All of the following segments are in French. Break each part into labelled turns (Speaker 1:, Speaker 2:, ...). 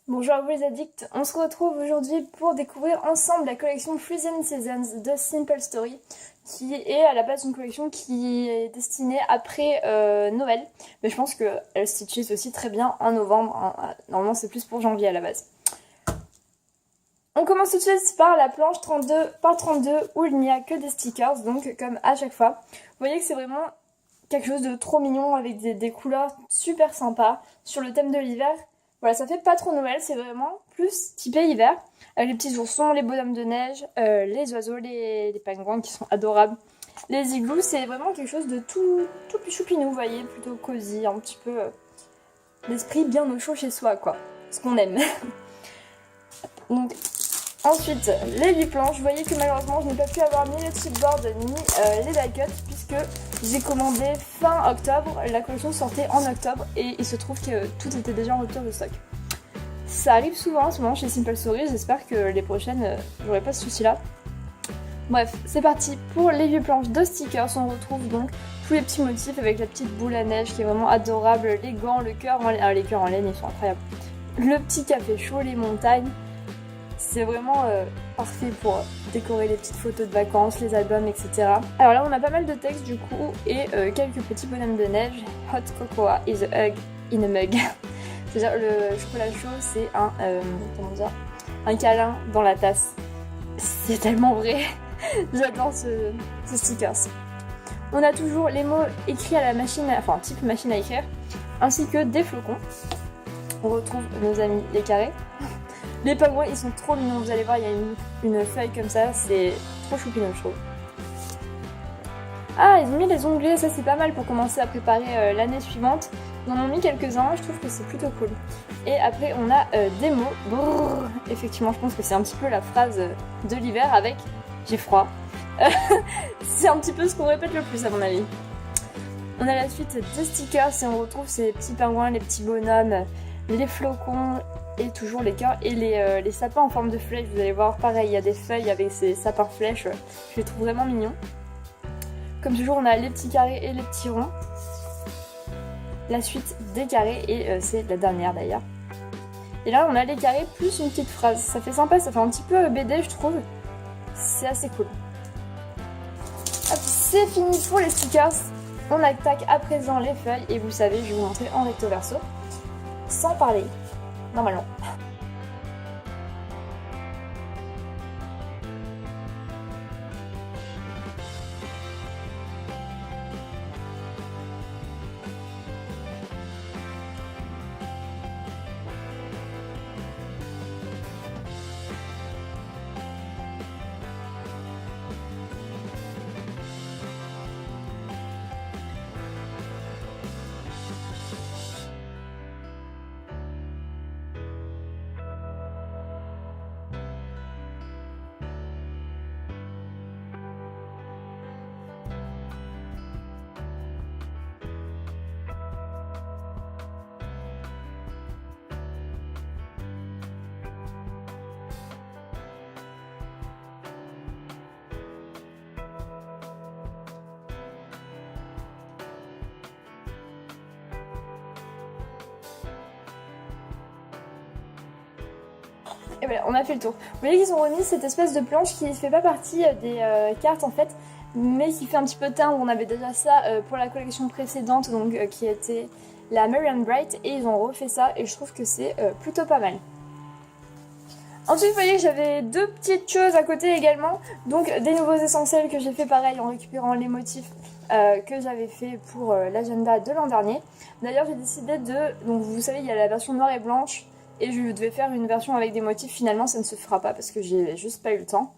Speaker 1: Bonjour à vous les addicts, on se retrouve aujourd'hui pour découvrir ensemble la collection Frozen Seasons de Simple Story, qui est à la base une collection qui est destinée après Noël, mais je pense qu'elle se stitchise aussi très bien en novembre, normalement c'est plus pour janvier à la base. On commence tout de suite par la planche 32 par 32 où il n'y a que des stickers, donc comme à chaque fois. Vous voyez que c'est vraiment quelque chose de trop mignon avec des couleurs super sympas sur le thème de l'hiver. Voilà, ça fait pas trop Noël, c'est vraiment plus typé hiver, avec les petits oursons, les bonhommes de neige, les oiseaux, les pingouins qui sont adorables. Les igloos, c'est vraiment quelque chose de tout plus choupinou, vous voyez, plutôt cosy, un petit peu l'esprit bien au chaud chez soi, quoi. Ce qu'on aime. Donc, ensuite, les 8 planches, vous voyez que malheureusement je n'ai pas pu avoir ni le chipboard ni les die cuts puisque j'ai commandé fin octobre, la collection sortait en octobre et il se trouve que tout était déjà en rupture de stock. Ça arrive souvent en ce moment chez Simple Story, j'espère que les prochaines j'aurai pas ce souci là. Bref, c'est parti pour les 8 planches de stickers, on retrouve donc tous les petits motifs avec la petite boule à neige qui est vraiment adorable, les gants, le cœur en laine, les cœurs en laine ils sont incroyables, le petit café chaud, les montagnes. C'est vraiment parfait pour décorer les petites photos de vacances, les albums, etc. Alors là, on a pas mal de textes du coup et quelques petits bonhommes de neige. Hot cocoa is a hug in a mug. C'est-à-dire le chocolat chaud, c'est un câlin dans la tasse. C'est tellement vrai. J'adore ce stickers. On a toujours les mots écrits à la machine, enfin type machine à écrire, ainsi que des flocons. On retrouve nos amis les carrés. Les pingouins, ils sont trop mignons, vous allez voir, il y a une feuille comme ça, c'est trop choupinou, je trouve. Ah, ils ont mis les onglets, ça c'est pas mal pour commencer à préparer l'année suivante. Ils en ont mis quelques-uns, je trouve que c'est plutôt cool. Et après, on a des mots. Brrr. Effectivement, je pense que c'est un petit peu la phrase de l'hiver avec « j'ai froid ». C'est un petit peu ce qu'on répète le plus à mon avis. On a la suite des stickers et on retrouve ces petits pingouins, les petits bonhommes, les flocons et toujours les cœurs et les sapins en forme de flèche. Vous allez voir, pareil, il y a des feuilles avec ces sapins flèches. Je les trouve vraiment mignons. Comme toujours, on a les petits carrés et les petits ronds. La suite des carrés et c'est la dernière d'ailleurs. Et là, on a les carrés plus une petite phrase. Ça fait sympa, ça fait un petit peu BD, je trouve. C'est assez cool. Hop, c'est fini pour les stickers. On attaque à présent les feuilles et vous savez, je vais vous montrer en recto verso. Sans parler, normalement. Et voilà, on a fait le tour. Vous voyez qu'ils ont remis cette espèce de planche qui ne fait pas partie des cartes en fait, mais qui fait un petit peu timbre. On avait déjà ça pour la collection précédente, donc qui était la Marian Bright, et ils ont refait ça, et je trouve que c'est plutôt pas mal. Ensuite, vous voyez que j'avais deux petites choses à côté également, donc des nouveaux essentiels que j'ai fait pareil en récupérant les motifs que j'avais fait pour l'agenda de l'an dernier. D'ailleurs, j'ai décidé donc vous savez, il y a la version noire et blanche, et je devais faire une version avec des motifs, finalement ça ne se fera pas parce que j'ai juste pas eu le temps.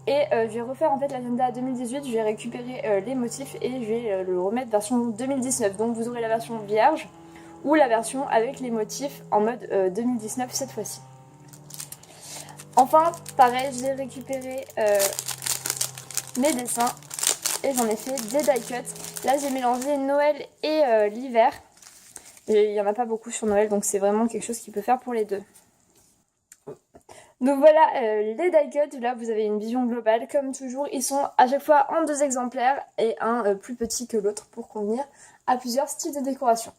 Speaker 1: Et je vais refaire en fait l'agenda 2018, je vais récupérer les motifs et je vais le remettre version 2019. Donc vous aurez la version vierge ou la version avec les motifs en mode 2019 cette fois-ci. Enfin, pareil, j'ai récupéré mes dessins et j'en ai fait des die cuts. Là j'ai mélangé Noël et l'hiver. Et il n'y en a pas beaucoup sur Noël, donc c'est vraiment quelque chose qui peut faire pour les deux. Donc voilà, les die cuts, là vous avez une vision globale. Comme toujours, ils sont à chaque fois en 2 exemplaires et un plus petit que l'autre pour convenir à plusieurs styles de décoration.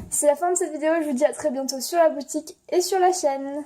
Speaker 1: C'est la fin de cette vidéo, je vous dis à très bientôt sur la boutique et sur la chaîne.